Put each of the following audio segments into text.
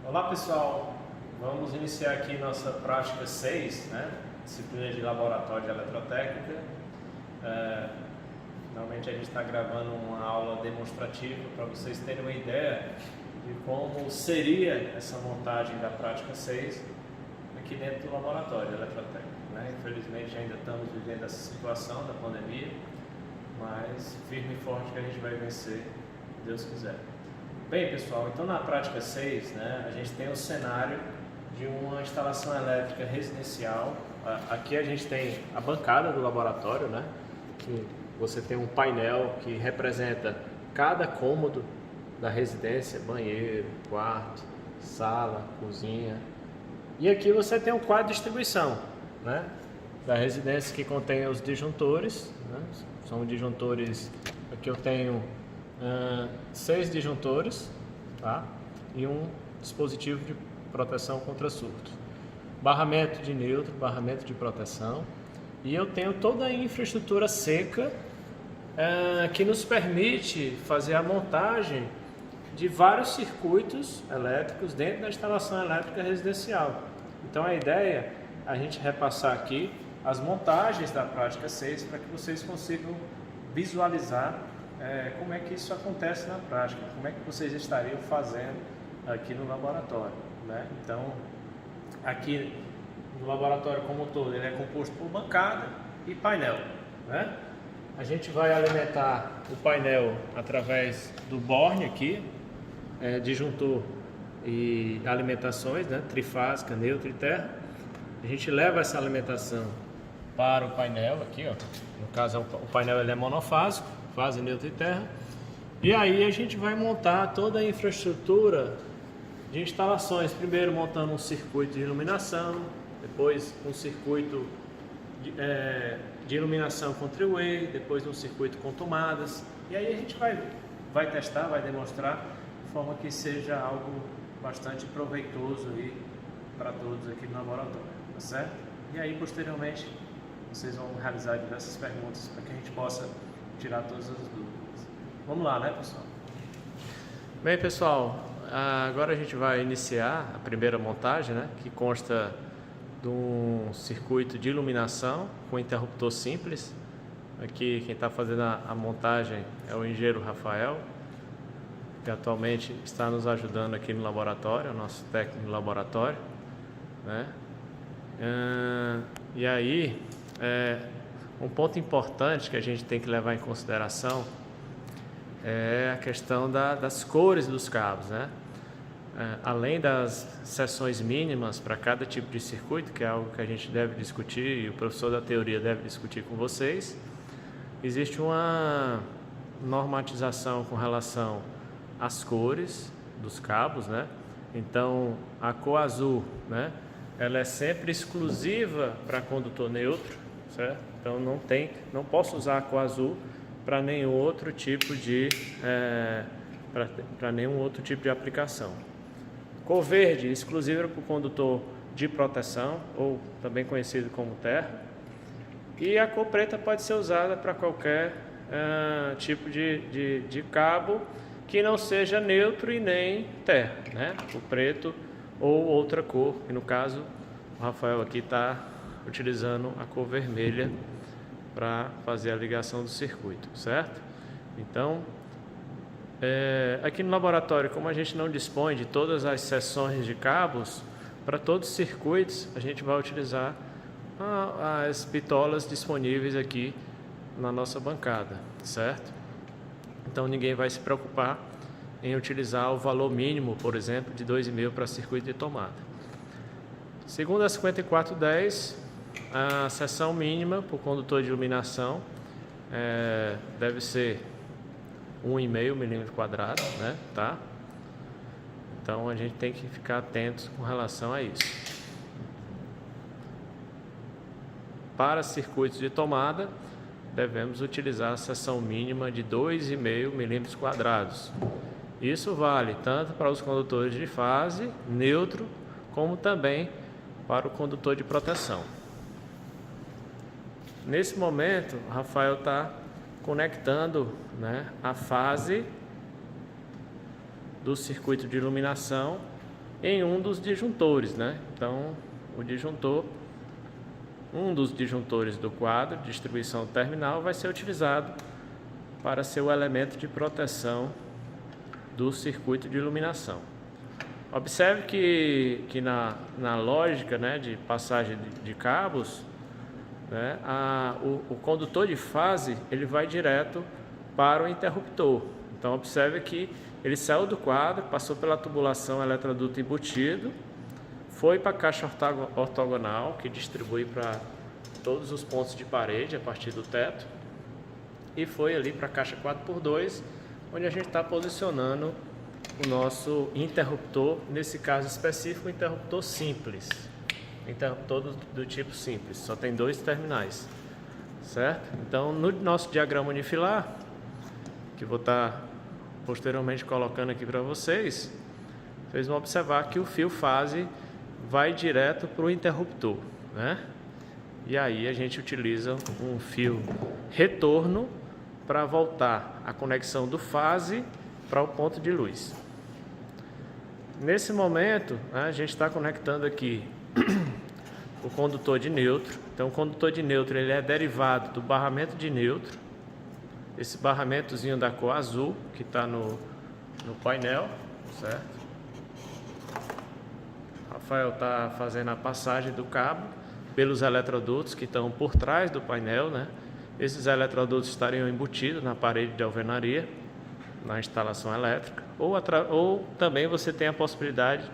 Olá pessoal, vamos iniciar aqui nossa prática 6, né? Disciplina de laboratório de eletrotécnica. Finalmente a gente está gravando uma aula demonstrativa para vocês terem uma ideia de como seria essa montagem da prática 6 aqui dentro do laboratório de eletrotécnica, né? Infelizmente ainda estamos vivendo essa situação da pandemia, mas firme e forte que a gente vai vencer, se Deus quiser. Bem pessoal, então na prática 6, né, a gente tem o cenário de uma instalação elétrica residencial. Aqui a gente tem a bancada do laboratório, né, que você tem um painel que representa cada cômodo da residência: banheiro, quarto, sala, cozinha. E aqui você tem um quadro de distribuição, né, da residência, que contém os disjuntores, né, são disjuntores. Aqui eu tenho 6 disjuntores, tá? E um dispositivo de proteção contra surto, barramento de neutro, barramento de proteção, e eu tenho toda a infraestrutura seca que nos permite fazer a montagem de vários circuitos elétricos dentro da instalação elétrica residencial. Então a ideia é a gente repassar aqui as montagens da prática 6 para que vocês consigam visualizar como é que isso acontece na prática, como é que vocês estariam fazendo aqui no laboratório, né? Então, aqui no laboratório como um todo, ele é composto por bancada e painel, né? A gente vai alimentar o painel através do borne aqui, disjuntor e alimentações, né? Trifásica, neutro e terra. A gente leva essa alimentação para o painel aqui, ó. No caso, o painel ele é monofásico, fase, neutro e terra. E aí a gente vai montar toda a infraestrutura de instalações, primeiro montando um circuito de iluminação, depois um circuito de iluminação com three-way, depois um circuito com tomadas. E aí a gente vai testar, vai demonstrar de forma que seja algo bastante proveitoso aí para todos aqui no laboratório, tá certo? E aí posteriormente vocês vão realizar diversas perguntas para que a gente possa tirar todas as dúvidas. Vamos lá, né, pessoal? Bem, pessoal, agora a gente vai iniciar a primeira montagem, né, que consta de um circuito de iluminação com interruptor simples. Aqui quem está fazendo a montagem é o engenheiro Rafael, que atualmente está nos ajudando aqui no laboratório, o nosso técnico no laboratório, né? E aí, um ponto importante que a gente tem que levar em consideração é a questão das cores dos cabos, né? Além das seções mínimas para cada tipo de circuito, que é algo que a gente deve discutir e o professor da teoria deve discutir com vocês, existe uma normatização com relação às cores dos cabos, né? Então, a cor azul, né, ela é sempre exclusiva para condutor neutro, certo? Então não posso usar a cor azul para nenhum outro tipo de aplicação. Cor verde exclusiva para o condutor de proteção, ou também conhecido como terra. E a cor preta pode ser usada para qualquer tipo de cabo que não seja neutro e nem terra, né? O preto ou outra cor, que no caso o Rafael aqui está utilizando a cor vermelha para fazer a ligação do circuito, certo? Então, aqui no laboratório, como a gente não dispõe de todas as seções de cabos, para todos os circuitos a gente vai utilizar as bitolas disponíveis aqui na nossa bancada, certo? Então ninguém vai se preocupar em utilizar o valor mínimo, por exemplo, de 2,5 para circuito de tomada. Segundo a 5410, a seção mínima para o condutor de iluminação deve ser 1,5 milímetro quadrado, né? Tá? Então a gente tem que ficar atento com relação a isso. Para circuitos de tomada, devemos utilizar a seção mínima de 2,5 milímetros quadrados. Isso vale tanto para os condutores de fase, neutro, como também para o condutor de proteção. Nesse momento, o Rafael está conectando, né, a fase do circuito de iluminação em um dos disjuntores, né? Então, o disjuntor, um dos disjuntores do quadro de distribuição terminal vai ser utilizado para ser o elemento de proteção do circuito de iluminação. Observe que na lógica, né, de passagem de cabos, né, o condutor de fase ele vai direto para o interruptor. Então observe que ele saiu do quadro, passou pela tubulação eletroduto embutido, foi para a caixa ortogonal, que distribui para todos os pontos de parede a partir do teto, e foi ali para a caixa 4x2, onde a gente está posicionando o nosso interruptor, nesse caso específico, o interruptor simples. Interruptor do tipo simples, só tem 2 terminais, certo? Então, no nosso diagrama unifilar, que vou estar posteriormente colocando aqui para vocês, vocês vão observar que o fio fase vai direto para o interruptor, né? E aí a gente utiliza um fio retorno para voltar a conexão do fase para o ponto de luz. Nesse momento, né, a gente está conectando aqui o condutor de neutro. Então, o condutor de neutro ele é derivado do barramento de neutro. Esse barramentozinho da cor azul que está no painel, certo? Rafael está fazendo a passagem do cabo pelos eletrodutos que estão por trás do painel, né? Esses eletrodutos estariam embutidos na parede de alvenaria, na instalação elétrica, ou também você tem a possibilidade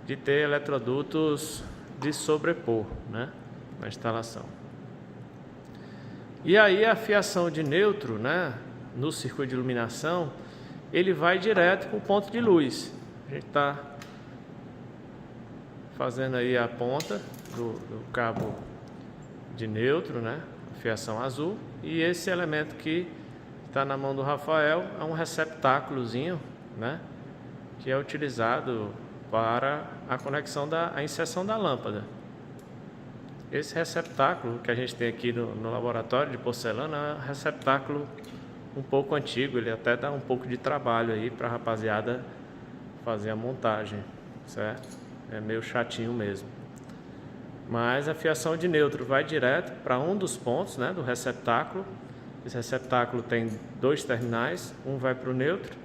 de ter eletrodutos de sobrepor, né, na instalação. E aí a fiação de neutro, né, no circuito de iluminação, ele vai direto para o ponto de luz. A gente está fazendo aí a ponta do cabo de neutro, né, a fiação azul, e esse elemento que está na mão do Rafael é um receptáculozinho, né, que é utilizado para a conexão a inserção da lâmpada. Esse receptáculo que a gente tem aqui no laboratório de porcelana é um receptáculo um pouco antigo, ele até dá um pouco de trabalho aí para a rapaziada fazer a montagem, certo? É meio chatinho mesmo. Mas a fiação de neutro vai direto para um dos pontos, né, do receptáculo. Esse receptáculo tem 2 terminais, um vai para o neutro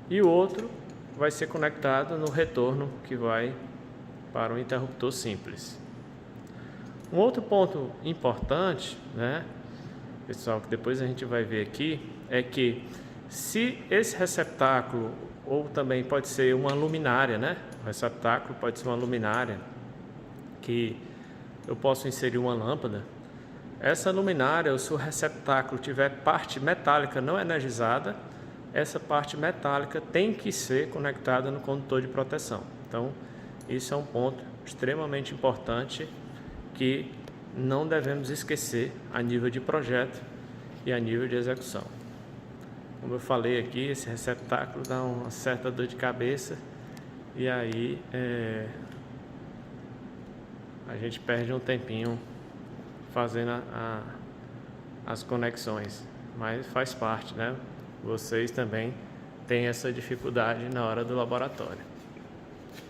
e o outro vai ser conectado no retorno que vai para o interruptor simples. Um outro ponto importante, né, pessoal, que depois a gente vai ver aqui, é que se esse receptáculo, ou também pode ser uma luminária, né, o receptáculo pode ser uma luminária, que eu posso inserir uma lâmpada. Essa luminária, ou se o receptáculo tiver parte metálica não energizada, essa parte metálica tem que ser conectada no condutor de proteção. Então, isso é um ponto extremamente importante que não devemos esquecer a nível de projeto e a nível de execução. Como eu falei aqui, esse receptáculo dá uma certa dor de cabeça e aí a gente perde um tempinho fazendo as conexões, mas faz parte, né? Vocês também têm essa dificuldade na hora do laboratório.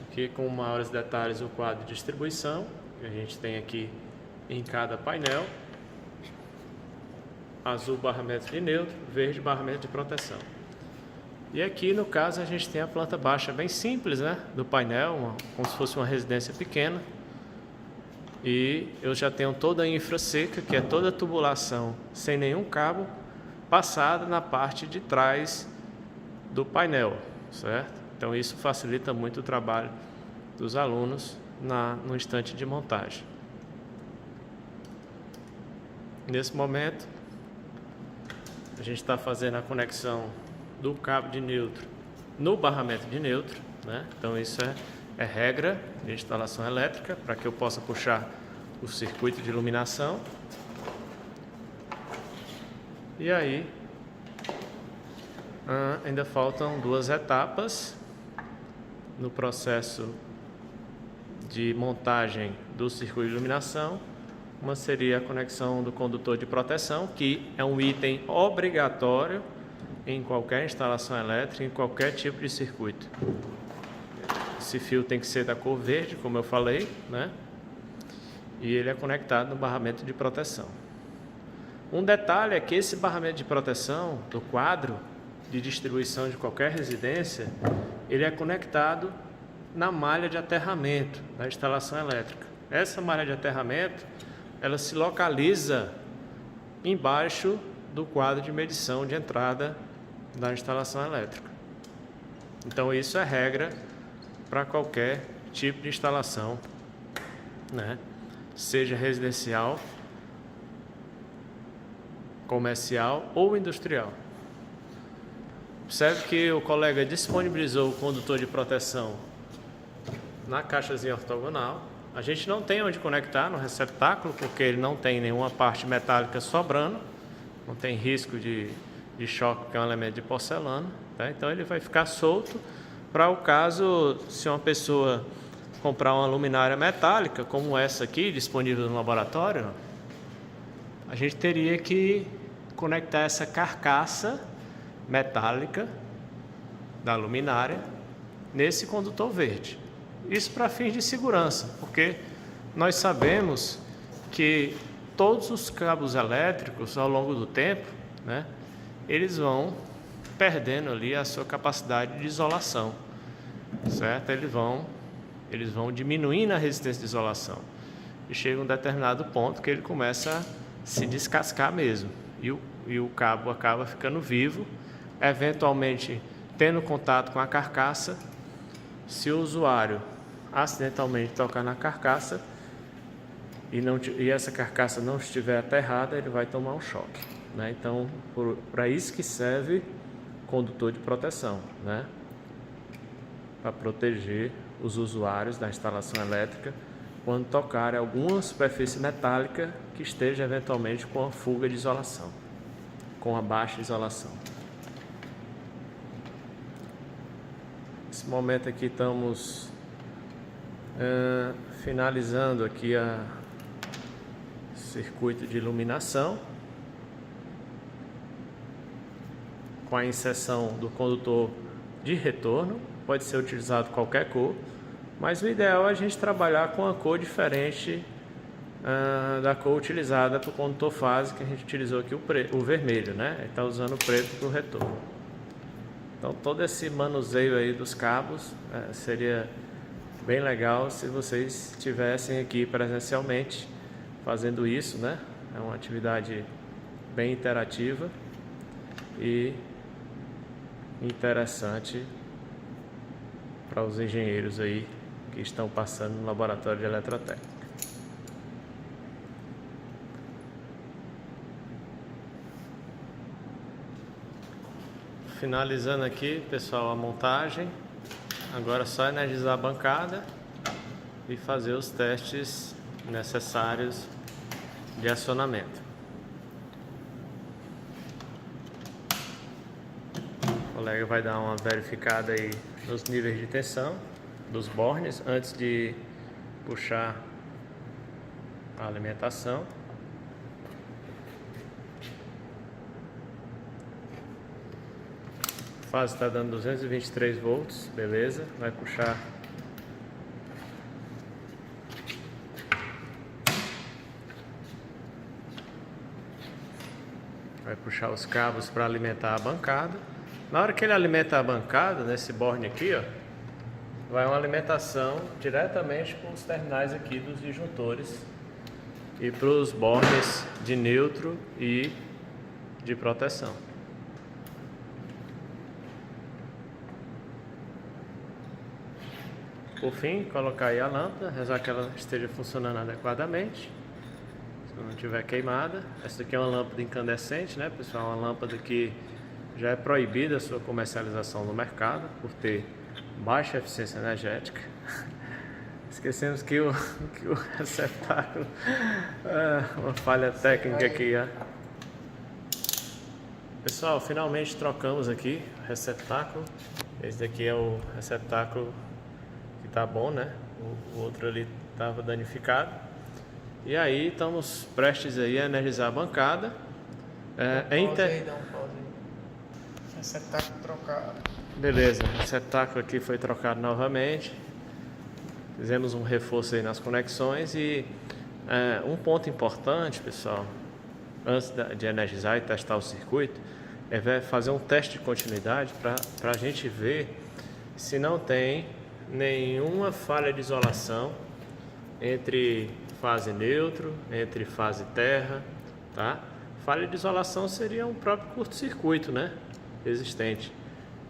Aqui com maiores detalhes o quadro de distribuição que a gente tem aqui em cada painel: azul barramento de neutro, verde barramento de proteção. E aqui no caso a gente tem a planta baixa bem simples, né, do painel, como se fosse uma residência pequena. E eu já tenho toda a infra seca, que é toda a tubulação sem nenhum cabo, passada na parte de trás do painel, certo? Então isso facilita muito o trabalho dos alunos no instante de montagem. Nesse momento, a gente está fazendo a conexão do cabo de neutro no barramento de neutro, né? Então isso é regra de instalação elétrica, para que eu possa puxar o circuito de iluminação. E aí, ainda faltam 2 etapas no processo de montagem do circuito de iluminação. Uma seria a conexão do condutor de proteção, que é um item obrigatório em qualquer instalação elétrica, em qualquer tipo de circuito. Esse fio tem que ser da cor verde, como eu falei, né? E ele é conectado no barramento de proteção. Um detalhe é que esse barramento de proteção do quadro de distribuição de qualquer residência, ele é conectado na malha de aterramento da instalação elétrica. Essa malha de aterramento, ela se localiza embaixo do quadro de medição de entrada da instalação elétrica. Então isso é regra para qualquer tipo de instalação, né? Seja residencial, comercial ou industrial. Observe que o colega disponibilizou o condutor de proteção na caixazinha ortogonal. A gente não tem onde conectar no receptáculo, porque ele não tem nenhuma parte metálica sobrando, não tem risco de choque, que é um elemento de porcelana, tá? Então ele vai ficar solto para o caso, se uma pessoa comprar uma luminária metálica, como essa aqui, disponível no laboratório, a gente teria que conectar essa carcaça metálica da luminária nesse condutor verde. Isso para fins de segurança, porque nós sabemos que todos os cabos elétricos ao longo do tempo, né, eles vão perdendo ali a sua capacidade de isolação, certo? Eles vão diminuindo a resistência de isolação e chega um determinado ponto que ele começa a se descascar mesmo e o cabo acaba ficando vivo, eventualmente tendo contato com a carcaça. Se o usuário acidentalmente tocar na carcaça e essa carcaça não estiver aterrada, ele vai tomar um choque, né? Então, para isso que serve condutor de proteção, né? Para proteger os usuários da instalação elétrica quando tocarem alguma superfície metálica que esteja eventualmente com a fuga de isolação, com a baixa isolação. Nesse momento aqui estamos finalizando aqui o circuito de iluminação com a inserção do condutor de retorno. Pode ser utilizado qualquer cor, mas o ideal é a gente trabalhar com a cor diferente da cor utilizada para o condutor fase, que a gente utilizou aqui o vermelho, né? Está usando o preto para o retorno. Então todo esse manuseio aí dos cabos seria bem legal se vocês estivessem aqui presencialmente fazendo isso, né? É uma atividade bem interativa e interessante para os engenheiros aí que estão passando no laboratório de eletrotécnica. Finalizando aqui, pessoal, a montagem. Agora é só energizar a bancada e fazer os testes necessários de acionamento. O colega vai dar uma verificada aí nos níveis de tensão dos bornes antes de puxar a alimentação. A fase está dando 223 volts, beleza, vai puxar os cabos para alimentar a bancada. Na hora que ele alimenta a bancada, nesse borne aqui, ó, vai uma alimentação diretamente para os terminais aqui dos disjuntores e para os bornes de neutro e de proteção. Por fim, colocar aí a lâmpada, rezar que ela esteja funcionando adequadamente, se não estiver queimada. Essa aqui é uma lâmpada incandescente, né, pessoal? Uma lâmpada que já é proibida a sua comercialização no mercado por ter baixa eficiência energética. Esquecemos que o receptáculo, uma falha técnica aqui, ó. Pessoal, finalmente trocamos aqui o receptáculo. Esse daqui é o receptáculo que tá bom, né? O outro ali estava danificado. E aí estamos prestes aí a energizar a bancada. Receptáculo trocado. Beleza, o receptáculo aqui foi trocado novamente. Fizemos um reforço aí nas conexões e um ponto importante, pessoal, antes de energizar e testar o circuito, é fazer um teste de continuidade para a gente ver se não tem nenhuma falha de isolação entre fase neutro, entre fase terra, tá? Falha de isolação seria um próprio curto-circuito, né, existente.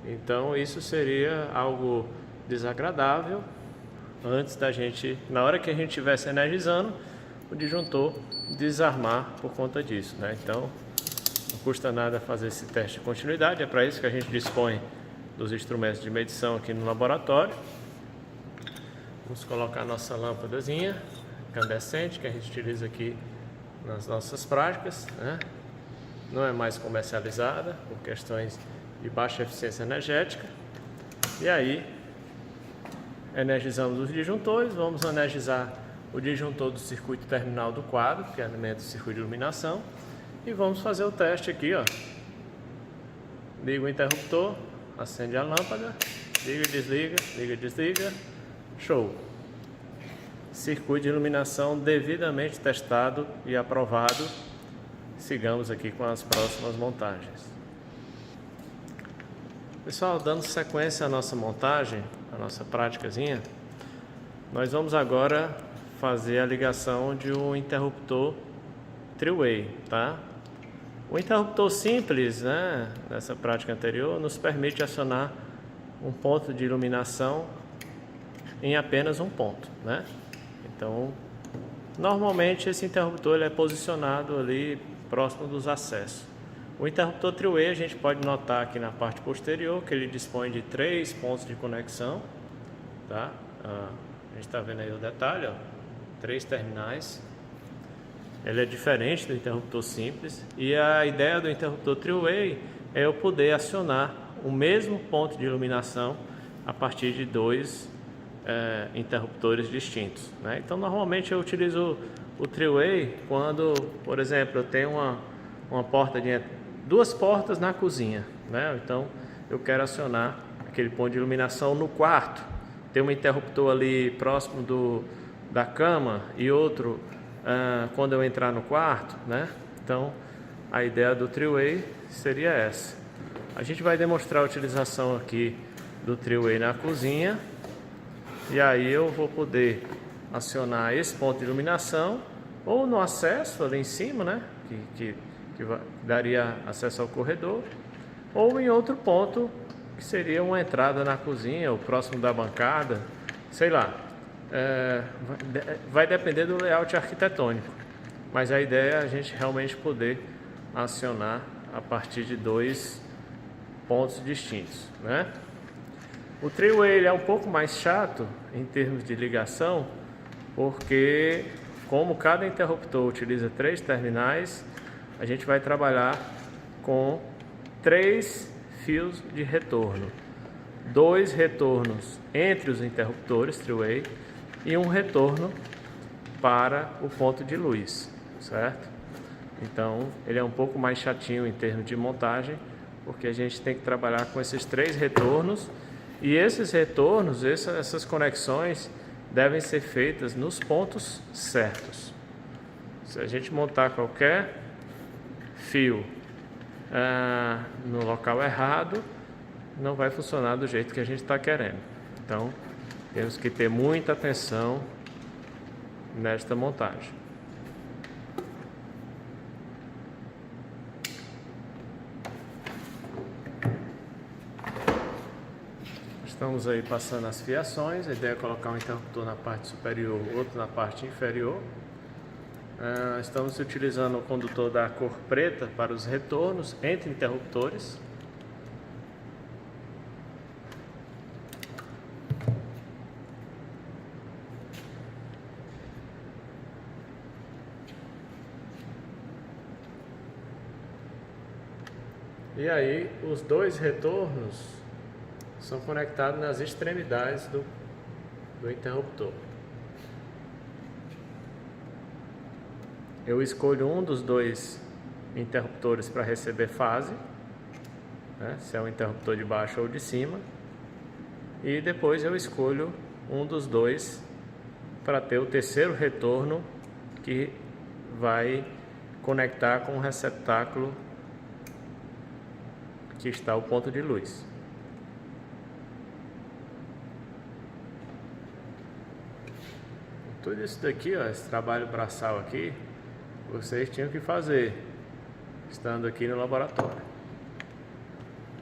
Então isso seria algo desagradável antes da gente, na hora que a gente estivesse energizando, o disjuntor desarmar por conta disso, né? Então não custa nada fazer esse teste de continuidade, é para isso que a gente dispõe dos instrumentos de medição aqui no laboratório. Vamos colocar a nossa lâmpadazinha incandescente que a gente utiliza aqui nas nossas práticas, né? Não é mais comercializada por questões de baixa eficiência energética. E aí energizamos os disjuntores, vamos energizar o disjuntor do circuito terminal do quadro, que alimenta o circuito de iluminação, e vamos fazer o teste aqui, ó. Liga o interruptor, acende a lâmpada, liga e desliga, liga e desliga, show! Circuito de iluminação devidamente testado e aprovado. Sigamos aqui com as próximas montagens. Pessoal, dando sequência à nossa montagem, a nossa práticazinha, nós vamos agora fazer a ligação de um interruptor three-way, tá? O interruptor simples, né, nessa prática anterior, nos permite acionar um ponto de iluminação em apenas um ponto, né? Então, normalmente esse interruptor ele é posicionado ali próximo dos acessos. O interruptor three-way a gente pode notar aqui na parte posterior que ele dispõe de 3 pontos de conexão, tá? A gente está vendo aí o detalhe, ó, 3 terminais. Ele é diferente do interruptor simples e a ideia do interruptor three-way é eu poder acionar o mesmo ponto de iluminação a partir de 2 interruptores distintos, né? Então normalmente eu utilizo o three-way quando, por exemplo, eu tenho uma porta de 2 portas na cozinha, né? Então eu quero acionar aquele ponto de iluminação no quarto, tem um interruptor ali próximo da cama e outro quando eu entrar no quarto, né? Então a ideia do three-way seria essa. A gente vai demonstrar a utilização aqui do three-way na cozinha e aí eu vou poder acionar esse ponto de iluminação ou no acesso ali em cima, né? Que daria acesso ao corredor, ou em outro ponto que seria uma entrada na cozinha ou próximo da bancada, sei lá. Vai depender do layout arquitetônico, mas a ideia é a gente realmente poder acionar a partir de 2 pontos distintos, né? O three-way é um pouco mais chato em termos de ligação, porque como cada interruptor utiliza 3 terminais, a gente vai trabalhar com 3 fios de retorno, 2 retornos entre os interruptores three-way e um retorno para o ponto de luz, certo? Então ele é um pouco mais chatinho em termos de montagem, porque a gente tem que trabalhar com esses 3 retornos e esses retornos, essas conexões devem ser feitas nos pontos certos. Se a gente montar qualquer fio no local errado, não vai funcionar do jeito que a gente está querendo. Então temos que ter muita atenção nesta montagem. Estamos aí passando as fiações. A ideia é colocar um interruptor na parte superior, outro na parte inferior. Estamos utilizando o condutor da cor preta para os retornos entre interruptores. E aí os 2 retornos são conectados nas extremidades do interruptor. Eu escolho um dos 2 interruptores para receber fase, né, se é um interruptor de baixo ou de cima, e depois eu escolho um dos 2 para ter o terceiro retorno que vai conectar com o receptáculo que está o ponto de luz. Tudo isso daqui, ó, esse trabalho braçal aqui, vocês tinham que fazer estando aqui no laboratório.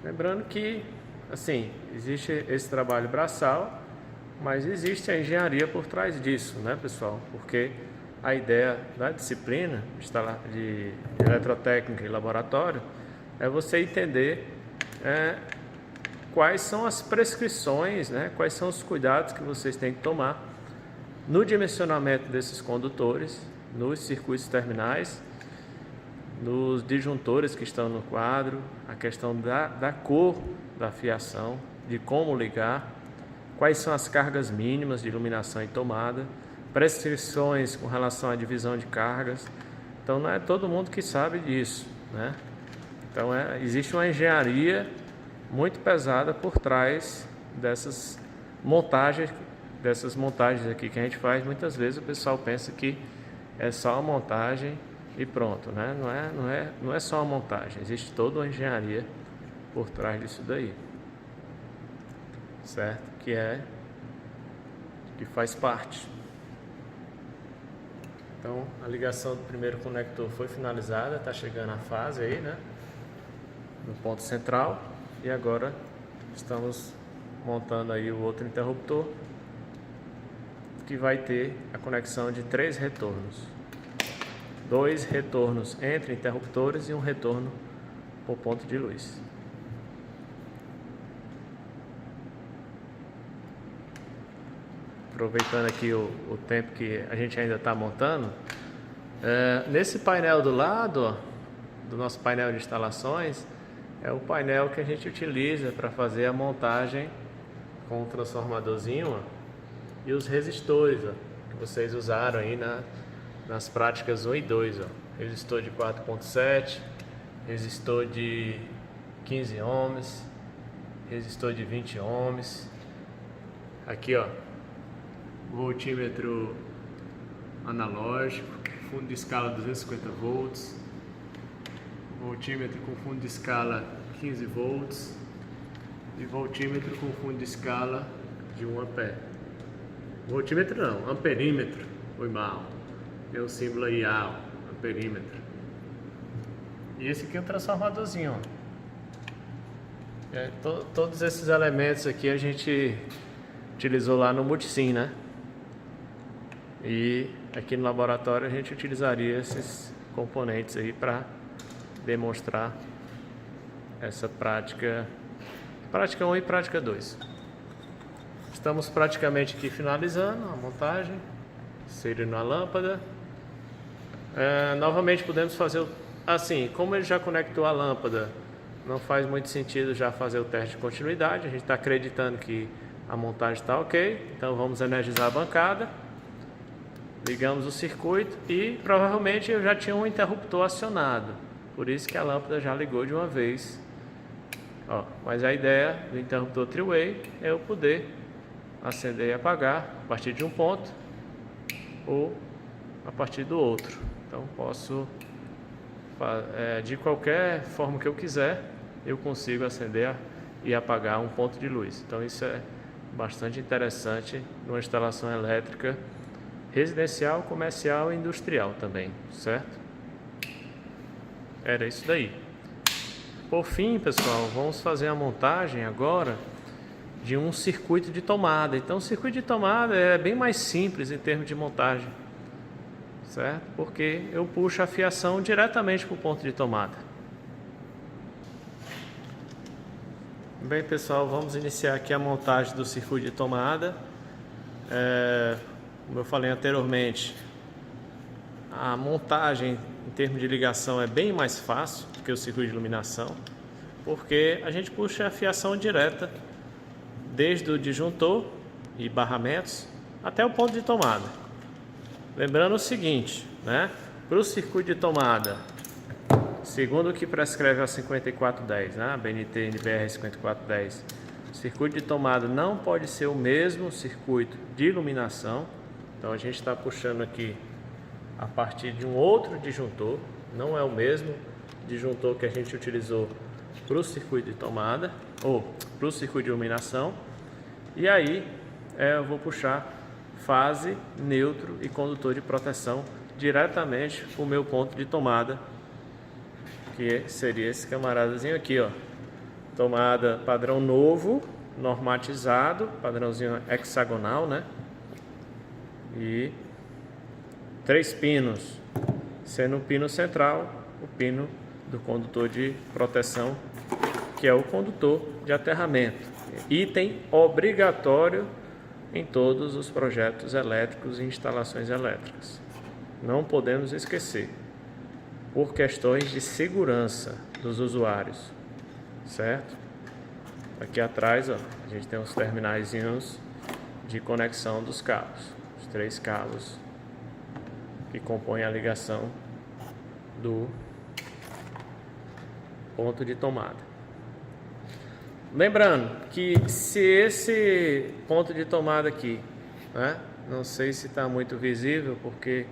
Lembrando que, assim, existe esse trabalho braçal, mas existe a engenharia por trás disso, né, pessoal? Porque a ideia da disciplina de eletrotécnica e laboratório é você entender quais são as prescrições, né, quais são os cuidados que vocês têm que tomar no dimensionamento desses condutores, nos circuitos terminais, nos disjuntores que estão no quadro, a questão da cor da fiação, de como ligar, quais são as cargas mínimas de iluminação e tomada, prescrições com relação à divisão de cargas. Então não é todo mundo que sabe disso, né? Então existe uma engenharia muito pesada por trás dessas montagens aqui que a gente faz. Muitas vezes o pessoal pensa que é só uma montagem e pronto, né? Não é só uma montagem, existe toda uma engenharia por trás disso daí, certo? Que faz parte. Então a ligação do primeiro conector foi finalizada, está chegando a fase aí, né? No ponto central, e agora estamos montando aí o outro interruptor, que vai ter a conexão de 3 retornos. 2 retornos entre interruptores e um retorno por ponto de luz. Aproveitando aqui o tempo que a gente ainda está montando, nesse painel do lado, ó, do nosso painel de instalações, é o painel que a gente utiliza para fazer a montagem com o transformadorzinho, ó, e os resistores, ó, que vocês usaram aí nas práticas 1 e 2, ó. Resistor de 4.7, resistor de 15 ohms, resistor de 20 ohms. Aqui, ó, voltímetro analógico, fundo de escala 250 volts, voltímetro com fundo de escala 15 volts e voltímetro com fundo de escala de 1 ampere. Voltímetro não, amperímetro, foi mal. Tem o símbolo aí, amperímetro. E esse aqui é o transformadorzinho, ó. Todos esses elementos aqui a gente utilizou lá no Multisim, né? E aqui no laboratório a gente utilizaria esses componentes aí para demonstrar essa prática 1 e prática 2. Estamos praticamente aqui finalizando a montagem, inserindo a lâmpada. Novamente podemos fazer assim, como ele já conectou a lâmpada, não faz muito sentido já fazer o teste de continuidade. A gente está acreditando que a montagem está ok, então vamos energizar a bancada, ligamos o circuito e provavelmente eu já tinha um interruptor acionado, por isso que a lâmpada já ligou de uma vez. Ó, mas a ideia do interruptor three-way é eu poder acender e apagar a partir de um ponto ou a partir do outro. Então posso, de qualquer forma que eu quiser, eu consigo acender e apagar um ponto de luz. Então isso é bastante interessante numa instalação elétrica residencial, comercial e industrial também, certo? Era isso daí. Por fim, pessoal, vamos fazer a montagem agora de um circuito de tomada. Então o circuito de tomada é bem mais simples em termos de montagem, certo? Porque eu puxo a fiação diretamente para o ponto de tomada. Bem, pessoal, vamos iniciar aqui a montagem do circuito de tomada. Como eu falei anteriormente, a montagem em termos de ligação é bem mais fácil do que o circuito de iluminação, porque a gente puxa a fiação direta desde o disjuntor e barramentos até o ponto de tomada. Lembrando o seguinte, né? Para o circuito de tomada, segundo o que prescreve a 5410, né? A BNT NBR 5410, o circuito de tomada não pode ser o mesmo circuito de iluminação, Então a gente está puxando aqui a partir de um outro disjuntor, não é o mesmo disjuntor que a gente utilizou para o circuito de tomada ou para o circuito de iluminação. E aí eu vou puxar fase, neutro e condutor de proteção diretamente para o meu ponto de tomada, que seria esse camaradazinho aqui, ó. Tomada padrão novo, normatizado, padrãozinho hexagonal, né? E 3 pinos, sendo o pino central, o pino do condutor de proteção, que é o condutor de aterramento. Item obrigatório em todos os projetos elétricos e instalações elétricas. Não podemos esquecer, por questões de segurança dos usuários, certo? Aqui atrás, ó, a gente tem os terminaizinhos de conexão dos cabos, os 3 cabos que compõem a ligação do ponto de tomada. Lembrando que se esse ponto de tomada aqui, né, não sei se está muito visível porque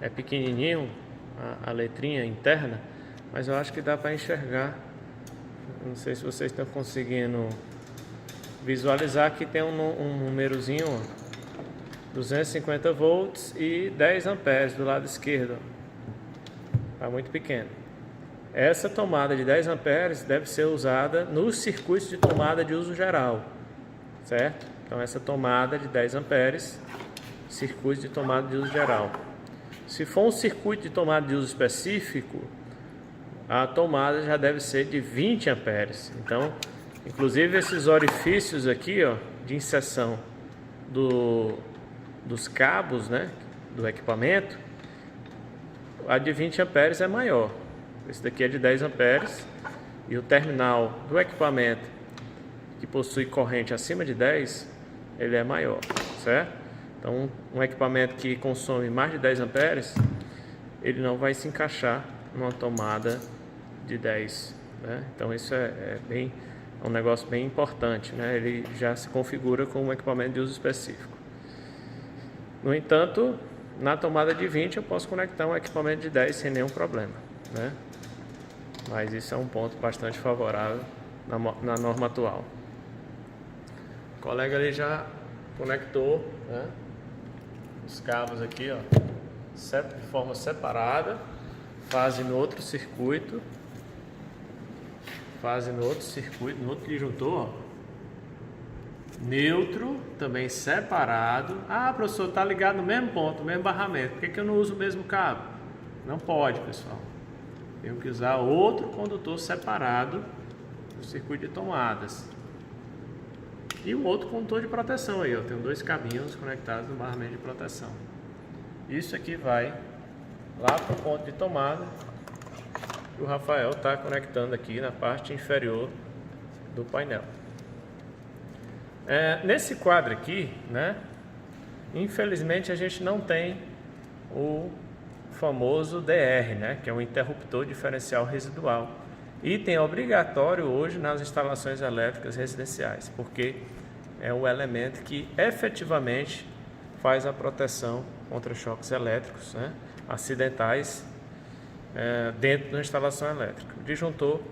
é pequenininho a letrinha interna, mas eu acho que dá para enxergar. Não sei se vocês estão conseguindo visualizar que tem um númerozinho, ó, 250 volts e 10 amperes do lado esquerdo. Está muito pequeno. Essa tomada de 10 amperes deve ser usada nos circuitos de tomada de uso geral, certo? Então essa tomada de 10 amperes, circuito de tomada de uso geral. Se for um circuito de tomada de uso específico, a tomada já deve ser de 20 amperes. Então, inclusive esses orifícios aqui, ó, de inserção dos cabos, né, do equipamento, a de 20 amperes é maior. Esse daqui é de 10 amperes e o terminal do equipamento que possui corrente acima de 10, ele é maior, certo? Então, um equipamento que consome mais de 10 amperes, ele não vai se encaixar numa tomada de 10, né? Então, isso é um negócio bem importante, né? Ele já se configura como um equipamento de uso específico. No entanto, na tomada de 20 eu posso conectar um equipamento de 10 sem nenhum problema, né? Mas isso é um ponto bastante favorável na norma atual. O colega ali já conectou, né, os cabos aqui, ó, de forma separada, fase no outro circuito, no outro disjuntor, ó. Neutro, também separado. Ah, professor, tá ligado no mesmo ponto, no mesmo barramento. Por que eu não uso o mesmo cabo? Não pode, pessoal. Tenho que usar outro condutor separado no circuito de tomadas. E um outro condutor de proteção aí, ó. Tenho 2 cabinhos conectados no barramento de proteção. Isso aqui vai lá para o ponto de tomada. E o Rafael está conectando aqui na parte inferior do painel. Nesse quadro aqui, né, infelizmente a gente não tem o famoso DR, né, que é o interruptor diferencial residual. Item obrigatório hoje nas instalações elétricas residenciais, porque é um elemento que efetivamente faz a proteção contra choques elétricos, né, acidentais dentro da instalação elétrica. O disjuntor,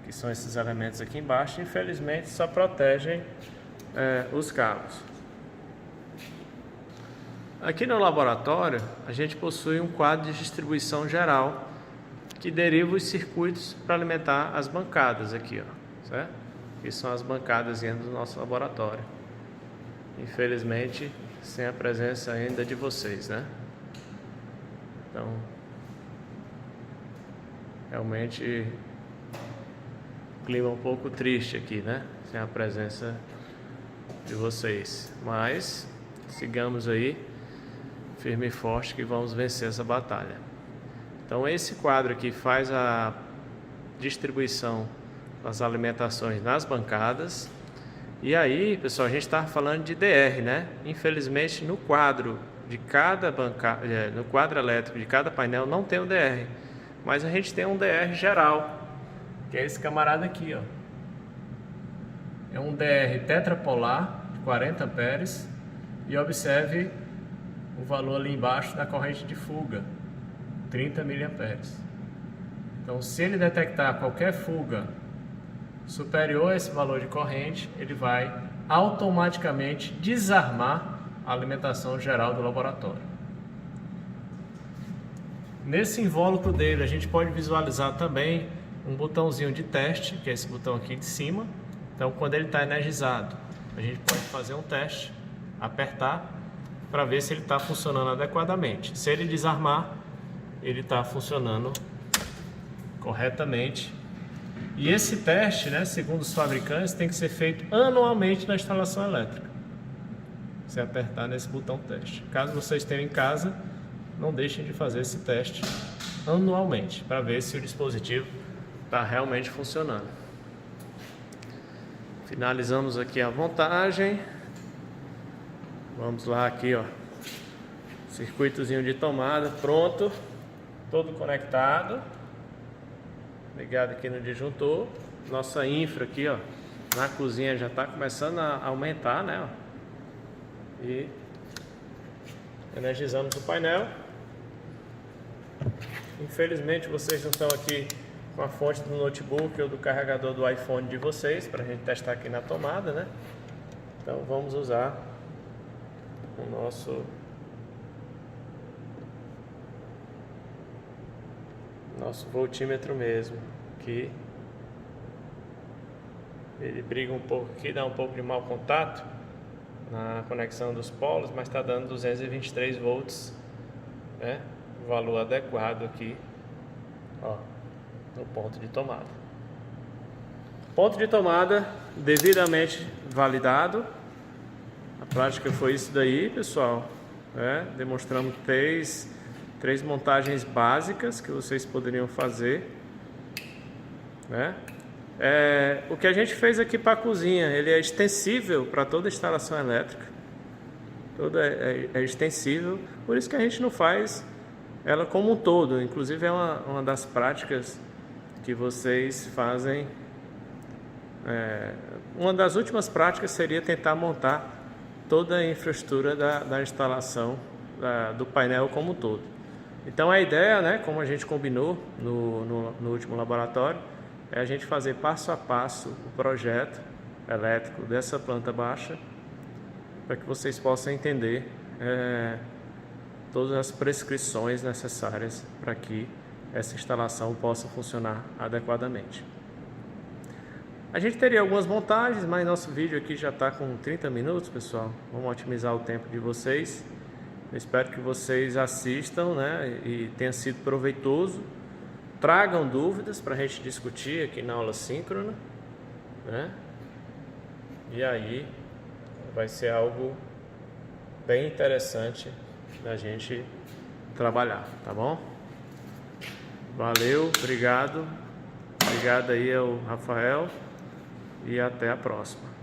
que são esses elementos aqui embaixo, infelizmente só protegem os cabos. Aqui no laboratório a gente possui um quadro de distribuição geral que deriva os circuitos para alimentar as bancadas aqui, ó, certo? Que são as bancadas do nosso laboratório. Infelizmente sem a presença ainda de vocês, né? Então, realmente clima um pouco triste aqui, né? Sem a presença de vocês. Mas sigamos aí firme e forte que vamos vencer essa batalha. Então esse quadro aqui faz a distribuição das alimentações nas bancadas. E aí, pessoal, a gente está falando de DR, né? Infelizmente no quadro de cada bancada, no quadro elétrico de cada painel não tem um DR, mas a gente tem um DR geral, que é esse camarada aqui, ó. É um DR tetrapolar de 40 amperes e observe o valor ali embaixo da corrente de fuga, 30 miliamperes. Então, se ele detectar qualquer fuga superior a esse valor de corrente, ele vai automaticamente desarmar a alimentação geral do laboratório. Nesse invólucro dele, a gente pode visualizar também um botãozinho de teste, que é esse botão aqui de cima. Então, quando ele está energizado, a gente pode fazer um teste, apertar, para ver se ele está funcionando adequadamente. Se ele desarmar, ele está funcionando corretamente. E esse teste, né, segundo os fabricantes, tem que ser feito anualmente na instalação elétrica. Você apertar nesse botão teste. Caso vocês tenham em casa, não deixem de fazer esse teste anualmente, para ver se o dispositivo está realmente funcionando. Finalizamos aqui a montagem. Vamos lá aqui, ó. Circuitozinho de tomada pronto, todo conectado. Ligado aqui no disjuntor. Nossa infra aqui, ó, na cozinha já está começando a aumentar, né? Ó. E energizamos o painel. Infelizmente vocês não estão aqui com a fonte do notebook ou do carregador do iPhone de vocês para a gente testar aqui na tomada, né? Então vamos usar o nosso voltímetro mesmo, que ele briga um pouco aqui, dá um pouco de mau contato na conexão dos polos, mas está dando 223 volts, né? O valor adequado aqui, ó, no ponto de tomada. Ponto de tomada devidamente validado. A prática foi isso daí, pessoal, né? Demonstramos três montagens básicas que vocês poderiam fazer, né? O que a gente fez aqui para a cozinha, ele é extensível para toda instalação elétrica, é extensível, por isso que a gente não faz ela como um todo. Inclusive é uma das práticas que vocês fazem. Uma das últimas práticas seria tentar montar toda a infraestrutura da instalação do painel como um todo. Então a ideia, né, como a gente combinou no último laboratório, é a gente fazer passo a passo o projeto elétrico dessa planta baixa, para que vocês possam entender todas as prescrições necessárias para que essa instalação possa funcionar adequadamente. A gente teria algumas montagens, mas nosso vídeo aqui já está com 30 minutos, pessoal. Vamos otimizar o tempo de vocês. Eu espero que vocês assistam, né, e tenha sido proveitoso. Tragam dúvidas para a gente discutir aqui na aula síncrona, né? E aí vai ser algo bem interessante da gente trabalhar, tá bom? Valeu, obrigado aí ao Rafael e até a próxima.